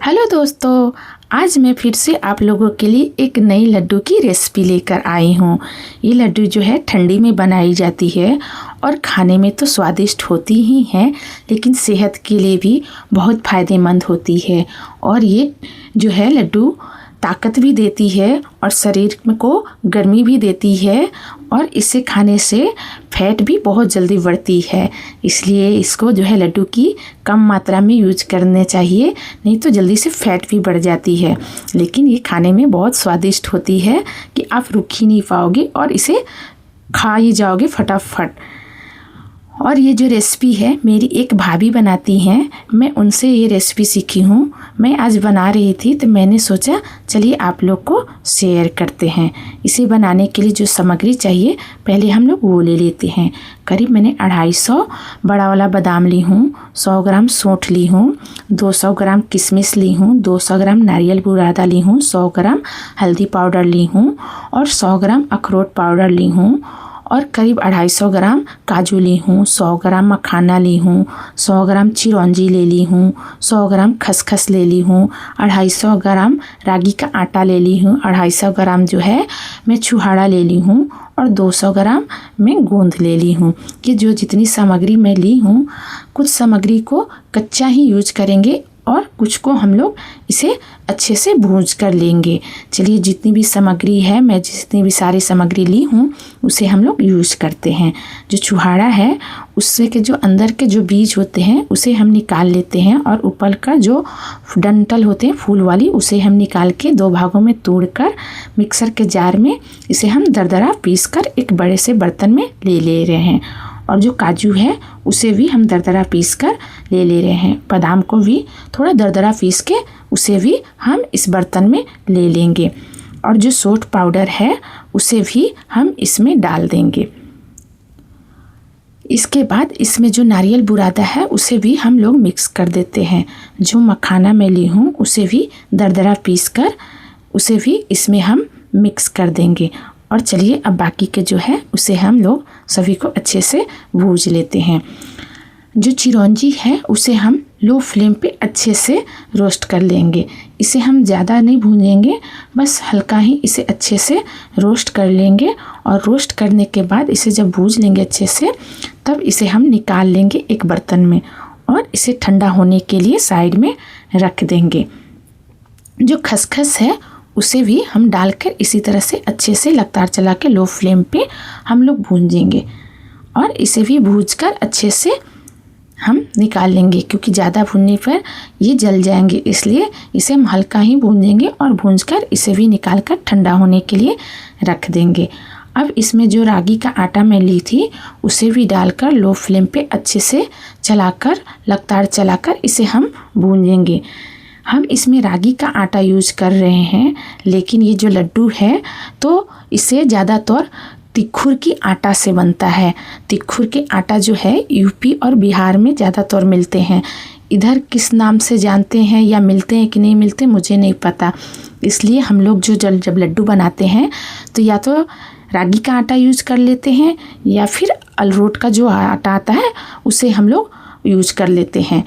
Hello दोस्तों, आज मैं फिर से आप लोगों के लिए एक नई लड्डू की रेसिपी लेकर आई हूँ। ये लड्डू जो है ठंडी में बनाई जाती है और खाने में तो स्वादिष्ट होती ही है, लेकिन सेहत के लिए भी बहुत फ़ायदेमंद होती है। और ये जो है लड्डू ताकत भी देती है और शरीर को गर्मी भी देती है, और इसे खाने से फैट भी बहुत जल्दी बढ़ती है। इसलिए इसको जो है लड्डू की कम मात्रा में यूज करने चाहिए, नहीं तो जल्दी से फैट भी बढ़ जाती है। लेकिन ये खाने में बहुत स्वादिष्ट होती है कि आप रुक ही नहीं पाओगे और इसे खा ही जाओगे फटाफट। और ये जो रेसिपी है मेरी एक भाभी बनाती हैं, मैं उनसे ये रेसिपी सीखी हूँ। मैं आज बना रही थी तो मैंने सोचा चलिए आप लोग को शेयर करते हैं। इसे बनाने के लिए जो सामग्री चाहिए पहले हम लोग वो ले लेते हैं। करीब मैंने 250 बड़ा वाला बादाम ली हूँ, 100 ग्राम सौंठ ली हूँ, 200 ग्राम किशमिश ली हूँ, 200 ग्राम नारियल बुरादा ली हूँ, 100 ग्राम हल्दी पाउडर ली हूँ और 100 ग्राम अखरोट पाउडर ली हूँ, और करीब 250 ग्राम काजू ली हूँ, 100 ग्राम मखाना ली हूँ, 100 ग्राम चिरौंजी ले ली हूँ, 100 ग्राम खसखस ले ली हूँ, 250 ग्राम रागी का आटा ले ली हूँ, 250 ग्राम जो है मैं छुहाड़ा ले ली हूँ और 200 ग्राम मैं गोंद ले ली हूँ। कि जो जितनी सामग्री मैं ली हूँ, कुछ सामग्री को कच्चा ही यूज करेंगे और कुछ को हम लोग इसे अच्छे से भूंज कर लेंगे। चलिए जितनी भी सामग्री है, मैं जितनी भी सारी सामग्री ली हूँ उसे हम लोग यूज करते हैं। जो छुहाड़ा है उससे के जो अंदर के जो बीज होते हैं उसे हम निकाल लेते हैं, और ऊपर का जो डंठल होते हैं फूल वाली उसे हम निकाल के 2 भागों में तोड़कर मिक्सर के जार में इसे हम दरदरा पीस कर एक बड़े से बर्तन में ले रहे हैं। और जो काजू है उसे भी हम दरदरा पीस कर ले रहे हैं। बादाम को भी थोड़ा दरदरा पीस के उसे भी हम इस बर्तन में ले लेंगे, और जो सौंठ पाउडर है उसे भी हम इसमें डाल देंगे। इसके बाद इसमें जो नारियल बुरादा है उसे भी हम लोग मिक्स कर देते हैं। जो मखाना मैं ली हूँ उसे भी दरदरा पीस कर उसे भी इसमें हम मिक्स कर देंगे। और चलिए अब बाकी के जो है उसे हम लोग सभी को अच्छे से भूज लेते हैं। जो चिरौंजी है उसे हम लो फ्लेम पे अच्छे से रोस्ट कर लेंगे। इसे हम ज़्यादा नहीं भूनेंगे, बस हल्का ही इसे अच्छे से रोस्ट कर लेंगे। और रोस्ट करने के बाद इसे जब भूज लेंगे अच्छे से, तब इसे हम निकाल लेंगे एक बर्तन में और इसे ठंडा होने के लिए साइड में रख देंगे। जो खसखस है उसे भी हम डालकर इसी तरह से अच्छे से लगातार चला के लो फ्लेम पे हम लोग भूंजेंगे, और इसे भी भूंजकर अच्छे से हम निकाल लेंगे, क्योंकि ज़्यादा भूनने पर ये जल जाएंगे। इसलिए इसे हम हल्का ही भूंजेंगे और भूंजकर इसे भी निकाल कर ठंडा होने के लिए रख देंगे। अब इसमें जो रागी का आटा मैं ली थी उसे भी डालकर लो फ्लेम पे अच्छे से चलाकर लगातार चलाकर इसे हम भूंजेंगे। हम इसमें रागी का आटा यूज कर रहे हैं, लेकिन ये जो लड्डू है तो इसे ज़्यादातर तिखुर की आटा से बनता है। तिखुर के आटा जो है यूपी और बिहार में ज़्यादातर मिलते हैं। इधर किस नाम से जानते हैं या मिलते हैं कि नहीं मिलते मुझे नहीं पता। इसलिए हम लोग जो जब लड्डू बनाते हैं तो या तो रागी का आटा यूज कर लेते हैं या फिर अरारोट का जो आटा आता है उसे हम लोग यूज कर लेते हैं,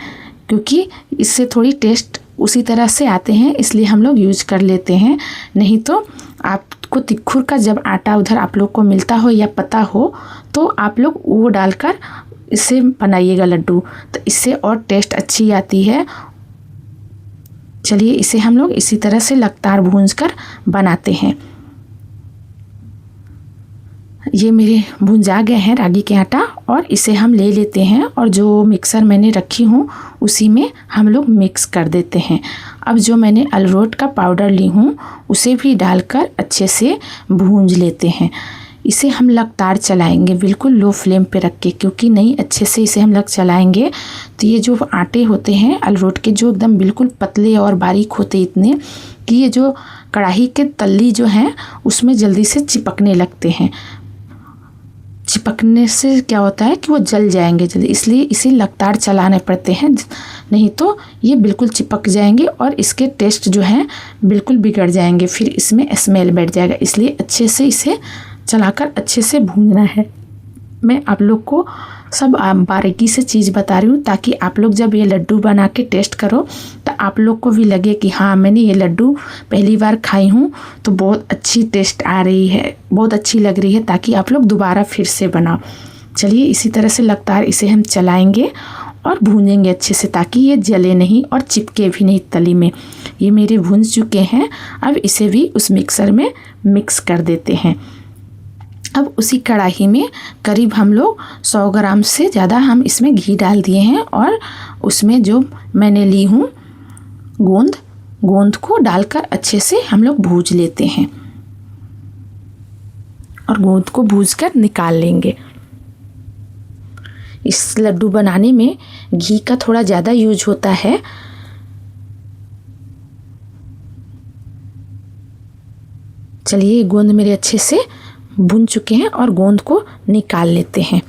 क्योंकि इससे थोड़ी टेस्ट उसी तरह से आते हैं, इसलिए हम लोग यूज कर लेते हैं। नहीं तो आपको तिखुर का जब आटा उधर आप लोग को मिलता हो या पता हो तो आप लोग वो डालकर इसे बनाइएगा लड्डू, तो इससे और टेस्ट अच्छी आती है। चलिए इसे हम लोग इसी तरह से लगातार भूंजकर बनाते हैं। ये मेरे भुंजा गए हैं रागी के आटा, और इसे हम ले लेते हैं और जो मिक्सर मैंने रखी हूँ उसी में हम लोग मिक्स कर देते हैं। अब जो मैंने अरारोट का पाउडर ली हूँ उसे भी डालकर अच्छे से भूंज लेते हैं। इसे हम लगातार चलाएंगे बिल्कुल लो फ्लेम पे रख के, क्योंकि नहीं अच्छे से इसे हम लग चलाएंगे तो ये जो आटे होते हैं अरारोट के जो एकदम बिल्कुल पतले और बारीक होते इतने कि ये जो कढ़ाई के तल्ली जो हैं उसमें जल्दी से चिपकने लगते हैं। चिपकने से क्या होता है कि वो जल जाएंगे जल्दी, इसलिए इसे लगातार चलाने पड़ते हैं, नहीं तो ये बिल्कुल चिपक जाएंगे और इसके टेस्ट जो हैं बिल्कुल बिगड़ जाएंगे, फिर इसमें स्मेल बैठ जाएगा। इसलिए अच्छे से इसे चलाकर अच्छे से भूनना है। मैं आप लोग को सब बारीकी से चीज़ बता रही हूँ ताकि आप लोग जब ये लड्डू बना के टेस्ट करो तो आप लोग को भी लगे कि हाँ मैंने ये लड्डू पहली बार खाई हूँ तो बहुत अच्छी टेस्ट आ रही है, बहुत अच्छी लग रही है, ताकि आप लोग दोबारा फिर से बनाओ। चलिए इसी तरह से लगातार इसे हम चलाएंगे और भूनेंगे अच्छे से ताकि ये जले नहीं और चिपके भी नहीं तली में। ये मेरे भून चुके हैं। अब इसे भी उस मिक्सर में मिक्स कर देते हैं। अब उसी कढ़ाई में करीब हम लोग 100 ग्राम से ज़्यादा हम इसमें घी डाल दिए हैं और उसमें जो मैंने ली हूँ गोंद को डालकर अच्छे से हम लोग भूज लेते हैं और गोंद को भूजकर निकाल लेंगे। इस लड्डू बनाने में घी का थोड़ा ज़्यादा यूज होता है। चलिए गोंद मेरे अच्छे से भुन चुके हैं और गोंद को निकाल लेते हैं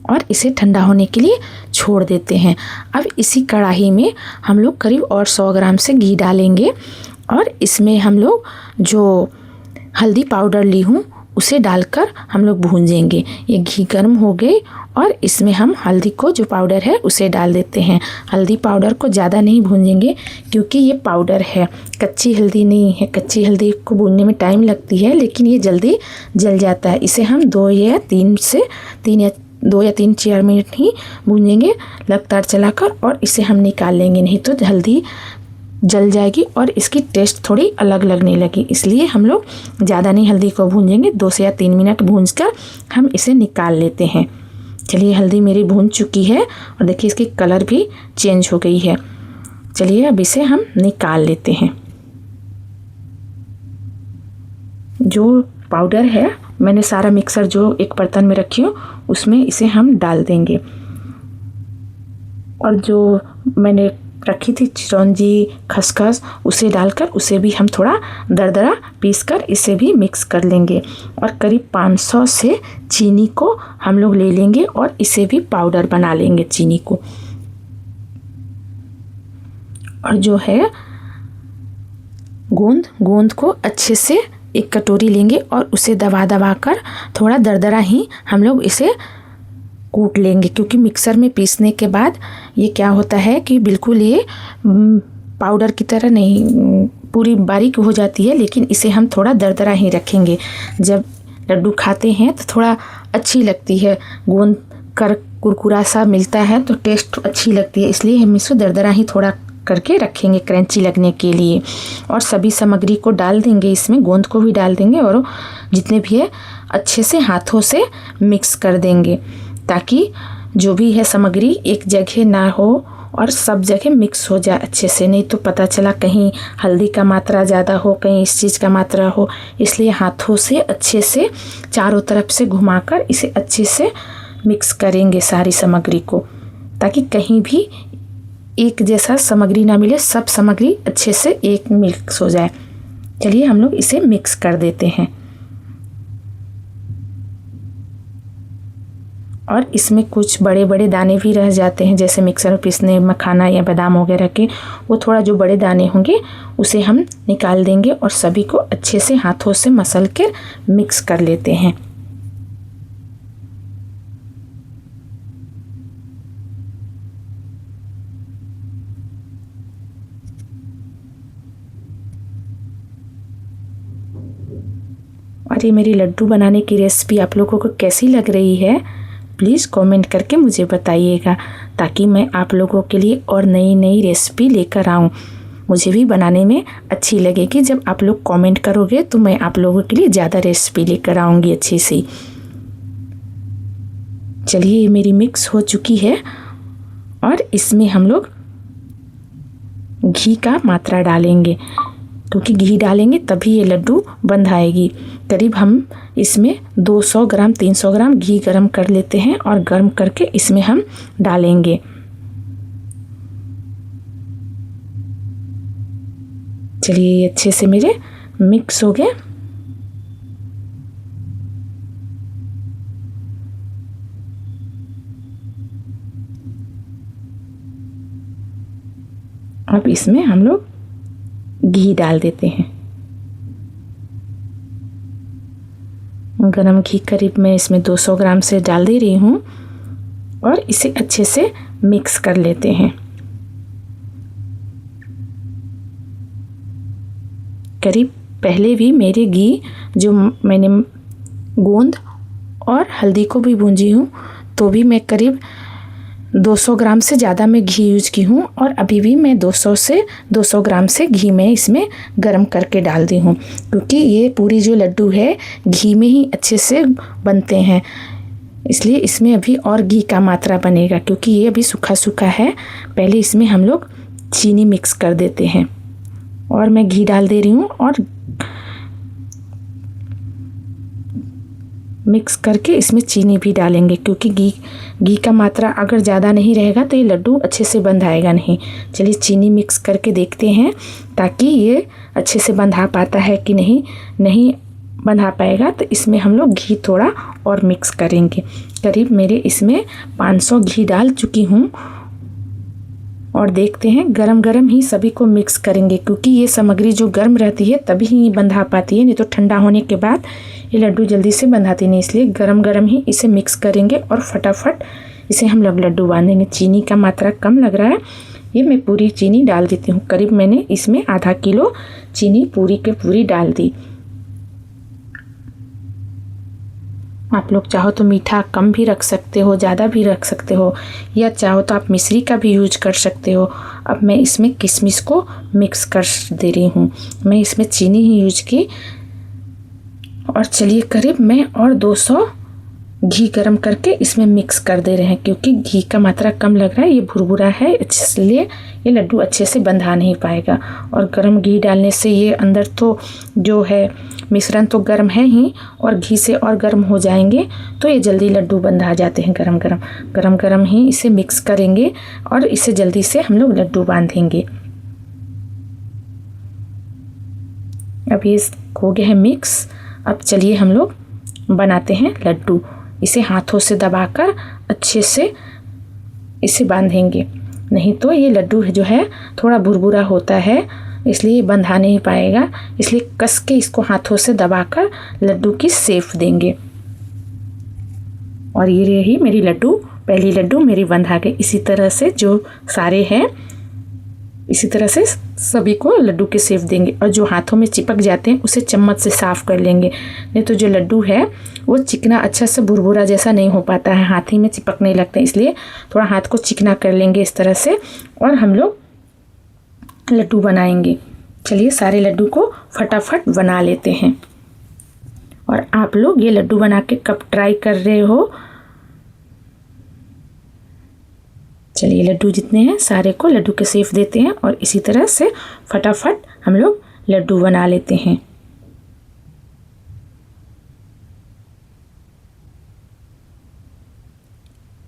और इसे ठंडा होने के लिए छोड़ देते हैं। अब इसी कढ़ाई में हम लोग करीब और 100 ग्राम से घी डालेंगे और इसमें हम लोग जो हल्दी पाउडर ली हूँ उसे डालकर हम लोग भूंजेंगे। ये घी गर्म हो गए और इसमें हम हल्दी को जो पाउडर है उसे डाल देते हैं। हल्दी पाउडर को ज़्यादा नहीं भूंजेंगे क्योंकि ये पाउडर है, कच्ची हल्दी नहीं है। कच्ची हल्दी को भूनने में टाइम लगती है लेकिन ये जल्दी जल जाता है। इसे हम 2 या 3-4 मिनट ही भूनेंगे लगातार चलाकर और इसे हम निकाल लेंगे, नहीं तो हल्दी जल जाएगी और इसकी टेस्ट थोड़ी अलग लगने लगी। इसलिए हम लोग ज़्यादा नहीं हल्दी को भूनेंगे, 2 से या 3 मिनट भूनकर हम इसे निकाल लेते हैं। चलिए हल्दी मेरी भून चुकी है और देखिए इसकी कलर भी चेंज हो गई है। चलिए अब इसे हम निकाल लेते हैं। जो पाउडर है मैंने सारा मिक्सर जो एक बर्तन में रखी हूँ उसमें इसे हम डाल देंगे और जो मैंने रखी थी चिरौंजी खसखस उसे डालकर उसे भी हम थोड़ा दरदरा पीसकर इसे भी मिक्स कर लेंगे और करीब 500 से चीनी को हम लोग ले लेंगे और इसे भी पाउडर बना लेंगे चीनी को। और जो है गोंद को अच्छे से एक कटोरी लेंगे और उसे दबा कर थोड़ा दरदरा ही हम लोग इसे कूट लेंगे, क्योंकि मिक्सर में पीसने के बाद ये क्या होता है कि बिल्कुल ये पाउडर की तरह नहीं पूरी बारीक हो जाती है, लेकिन इसे हम थोड़ा दरदरा ही रखेंगे। जब लड्डू खाते हैं तो थोड़ा अच्छी लगती है, गोंद कर कुरकुरा सा मिलता है तो टेस्ट अच्छी लगती है, इसलिए हम इसको दरदरा ही थोड़ा करके रखेंगे क्रंची लगने के लिए। और सभी सामग्री को डाल देंगे, इसमें गोंद को भी डाल देंगे और जितने भी है अच्छे से हाथों से मिक्स कर देंगे ताकि जो भी है सामग्री एक जगह ना हो और सब जगह मिक्स हो जाए अच्छे से। नहीं तो पता चला कहीं हल्दी का मात्रा ज़्यादा हो, कहीं इस चीज़ का मात्रा हो। इसलिए हाथों से अच्छे से चारों तरफ से घुमाकर इसे अच्छे से मिक्स करेंगे सारी सामग्री को, ताकि कहीं भी एक जैसा सामग्री ना मिले, सब सामग्री अच्छे से एक मिक्स हो जाए। चलिए हम लोग इसे मिक्स कर देते हैं और इसमें कुछ बड़े बड़े दाने भी रह जाते हैं, जैसे मिक्सर में पीसने मखाना या बादाम वगैरह के, वो थोड़ा जो बड़े दाने होंगे उसे हम निकाल देंगे और सभी को अच्छे से हाथों से मसल कर मिक्स कर लेते हैं। और ये मेरी लड्डू बनाने की रेसिपी आप लोगों को कैसी लग रही है प्लीज़ कमेंट करके मुझे बताइएगा, ताकि मैं आप लोगों के लिए और नई नई रेसिपी लेकर आऊँ। मुझे भी बनाने में अच्छी लगेगी, जब आप लोग कमेंट करोगे तो मैं आप लोगों के लिए ज़्यादा रेसिपी लेकर आऊँगी अच्छी सी। चलिए ये मेरी मिक्स हो चुकी है और इसमें हम लोग घी का मात्रा डालेंगे, क्योंकि घी डालेंगे तभी ये लड्डू बंधाएगी। करीब हम इसमें 200 ग्राम 300 ग्राम घी गरम कर लेते हैं और गरम करके इसमें हम डालेंगे। चलिए ये अच्छे से मेरे मिक्स हो गए। अब इसमें हम लोग घी डाल देते हैं गरम घी करीब मैं इसमें 200 ग्राम से डाल दे रही हूँ और इसे अच्छे से मिक्स कर लेते हैं। करीब पहले भी मेरे घी जो मैंने गोंद और हल्दी को भी भूंजी हूँ तो भी मैं करीब 200 ग्राम से ज़्यादा मैं घी यूज की हूँ और अभी भी मैं 200 ग्राम से घी मैं इसमें गरम करके डाल दी हूँ, क्योंकि ये पूरी जो लड्डू है घी में ही अच्छे से बनते हैं, इसलिए इसमें अभी और घी का मात्रा बनेगा। क्योंकि ये अभी सूखा सूखा है, पहले इसमें हम लोग चीनी मिक्स कर देते हैं और मैं घी डाल दे रही हूँ और मिक्स करके इसमें चीनी भी डालेंगे, क्योंकि घी का मात्रा अगर ज़्यादा नहीं रहेगा तो ये लड्डू अच्छे से बंधाएगा नहीं। चलिए चीनी मिक्स करके देखते हैं ताकि ये अच्छे से बंधा पाता है कि नहीं बंधा पाएगा तो इसमें हम लोग घी थोड़ा और मिक्स करेंगे। करीब मेरे इसमें 500 घी डाल चुकी हूँ और देखते हैं गरम गरम ही सभी को मिक्स करेंगे, क्योंकि ये सामग्री जो गर्म रहती है तभी ही बंधा पाती है, नहीं तो ठंडा होने के बाद ये लड्डू जल्दी से बंधाती नहीं। इसलिए गरम गरम ही इसे मिक्स करेंगे और फटाफट इसे हम लोग लड्डू बांधेंगे। चीनी का मात्रा कम लग रहा है, ये मैं पूरी चीनी डाल देती हूँ। करीब मैंने इसमें आधा किलो चीनी पूरी के पूरी डाल दी। आप लोग चाहो तो मीठा कम भी रख सकते हो, ज़्यादा भी रख सकते हो, या चाहो तो आप मिश्री का भी यूज कर सकते हो। अब मैं इसमें किशमिश को मिक्स कर दे रही हूँ, मैं इसमें चीनी ही यूज की। और चलिए करीब मैं और 200 घी गरम करके इसमें मिक्स कर दे रहे हैं, क्योंकि घी का मात्रा कम लग रहा है, ये भुरभुरा है, इसलिए ये लड्डू अच्छे से बंधा नहीं पाएगा। और गरम घी डालने से ये अंदर तो जो है मिश्रण तो गर्म है ही, और घी से और गर्म हो जाएंगे तो ये जल्दी लड्डू बंधा जाते हैं। गरम गरम ही इसे मिक्स करेंगे और इसे जल्दी से हम लोग लड्डू बांधेंगे। अब ये हो गया है मिक्स। अब चलिए हम लोग बनाते हैं लड्डू। इसे हाथों से दबाकर अच्छे से इसे बांधेंगे, नहीं तो ये लड्डू जो है थोड़ा भुरभुरा होता है, इसलिए बंधा नहीं पाएगा। इसलिए कस के इसको हाथों से दबाकर लड्डू की शेप देंगे। और ये रही मेरी लड्डू, पहली लड्डू मेरी बंधा गई। इसी तरह से जो सारे हैं इसी तरह से सभी को लड्डू के शेप देंगे। और जो हाथों में चिपक जाते हैं उसे चम्मच से साफ़ कर लेंगे, नहीं तो जो लड्डू है वो चिकना अच्छा से भुरभुरा जैसा नहीं हो पाता है, हाथ ही में चिपकने लगते हैं। इसलिए थोड़ा हाथ को चिकना कर लेंगे इस तरह से और हम लोग लड्डू बनाएंगे। चलिए सारे लड्डू को फटाफट बना लेते हैं। और आप लोग ये लड्डू बना के कब ट्राई कर रहे हो? चलिए लड्डू जितने हैं सारे को लड्डू के शेप देते हैं और इसी तरह से फटाफट हम लोग लड्डू बना लेते हैं।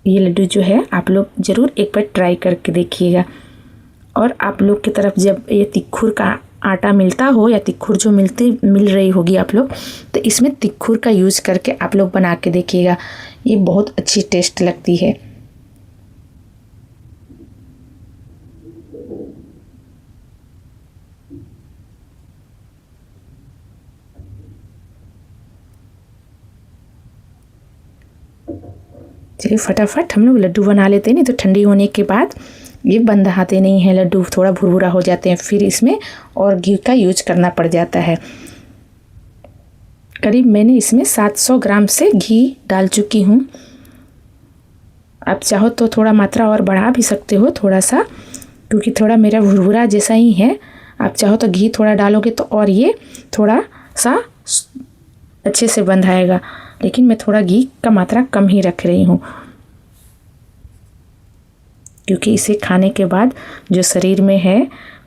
ये लड्डू जो है आप लोग ज़रूर एक बार ट्राई करके देखिएगा। और आप लोग की तरफ जब ये तिखुर का आटा मिलता हो या तिखुर जो मिल रही होगी आप लोग, तो इसमें तिखुर का यूज़ करके आप लोग बना के देखिएगा, ये बहुत अच्छी टेस्ट लगती है। चलिए फटाफट हम लोग लड्डू बना लेते हैं, नहीं तो ठंडी होने के बाद ये बंधाते नहीं हैं लड्डू, थोड़ा भुरभुरा हो जाते हैं, फिर इसमें और घी का यूज करना पड़ जाता है। करीब मैंने इसमें 700 ग्राम से घी डाल चुकी हूँ। आप चाहो तो थोड़ा मात्रा और बढ़ा भी सकते हो थोड़ा सा, क्योंकि थोड़ा मेरा भुरभुरा जैसा ही है। आप चाहो तो घी थोड़ा डालोगे तो और ये थोड़ा सा अच्छे से बंधाएगा, लेकिन मैं थोड़ा घी का मात्रा कम ही रख रही हूँ, क्योंकि इसे खाने के बाद जो शरीर में है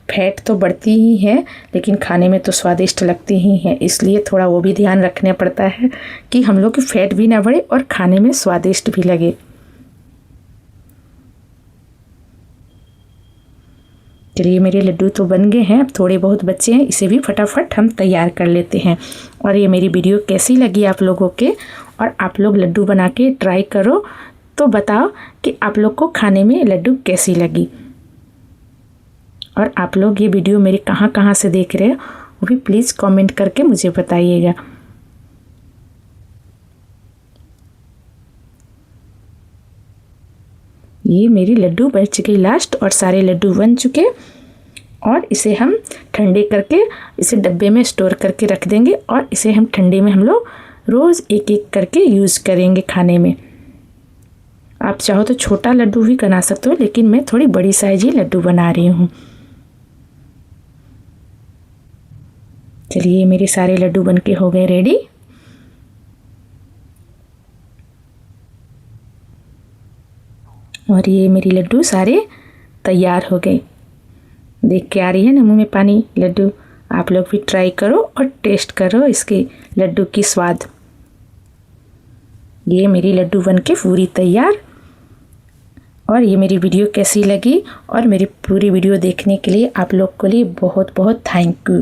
फैट तो बढ़ती ही है, लेकिन खाने में तो स्वादिष्ट लगती ही है। इसलिए थोड़ा वो भी ध्यान रखना पड़ता है कि हम लोग की फैट भी ना बढ़े और खाने में स्वादिष्ट भी लगे। चलिए मेरे लड्डू तो बन गए हैं, अब थोड़े बहुत बच्चे हैं, इसे भी फटाफट हम तैयार कर लेते हैं। और ये मेरी वीडियो कैसी लगी आप लोगों के, और आप लोग लड्डू बना के ट्राई करो तो बताओ कि आप लोग को खाने में लड्डू कैसी लगी। और आप लोग ये वीडियो मेरे कहाँ से देख रहे हो वो भी प्लीज़ कमेंट करके मुझे बताइएगा। ये मेरी लड्डू बच गई लास्ट और सारे लड्डू बन चुके। और इसे हम ठंडे करके इसे डब्बे में स्टोर करके रख देंगे और इसे हम ठंडे में हम लोग रोज़ एक एक करके यूज़ करेंगे खाने में। आप चाहो तो छोटा लड्डू भी बना सकते हो, लेकिन मैं थोड़ी बड़ी साइज ही लड्डू बना रही हूँ। चलिए मेरे सारे लड्डू बनके हो गए रेडी। और ये मेरी लड्डू सारे तैयार हो गए। देख के आ रही है ना मुंह में पानी लड्डू। आप लोग भी ट्राई करो और टेस्ट करो इसके लड्डू की स्वाद। ये मेरी लड्डू बनके पूरी तैयार। और ये मेरी वीडियो कैसी लगी और मेरी पूरी वीडियो देखने के लिए आप लोग के लिए बहुत बहुत थैंक यू।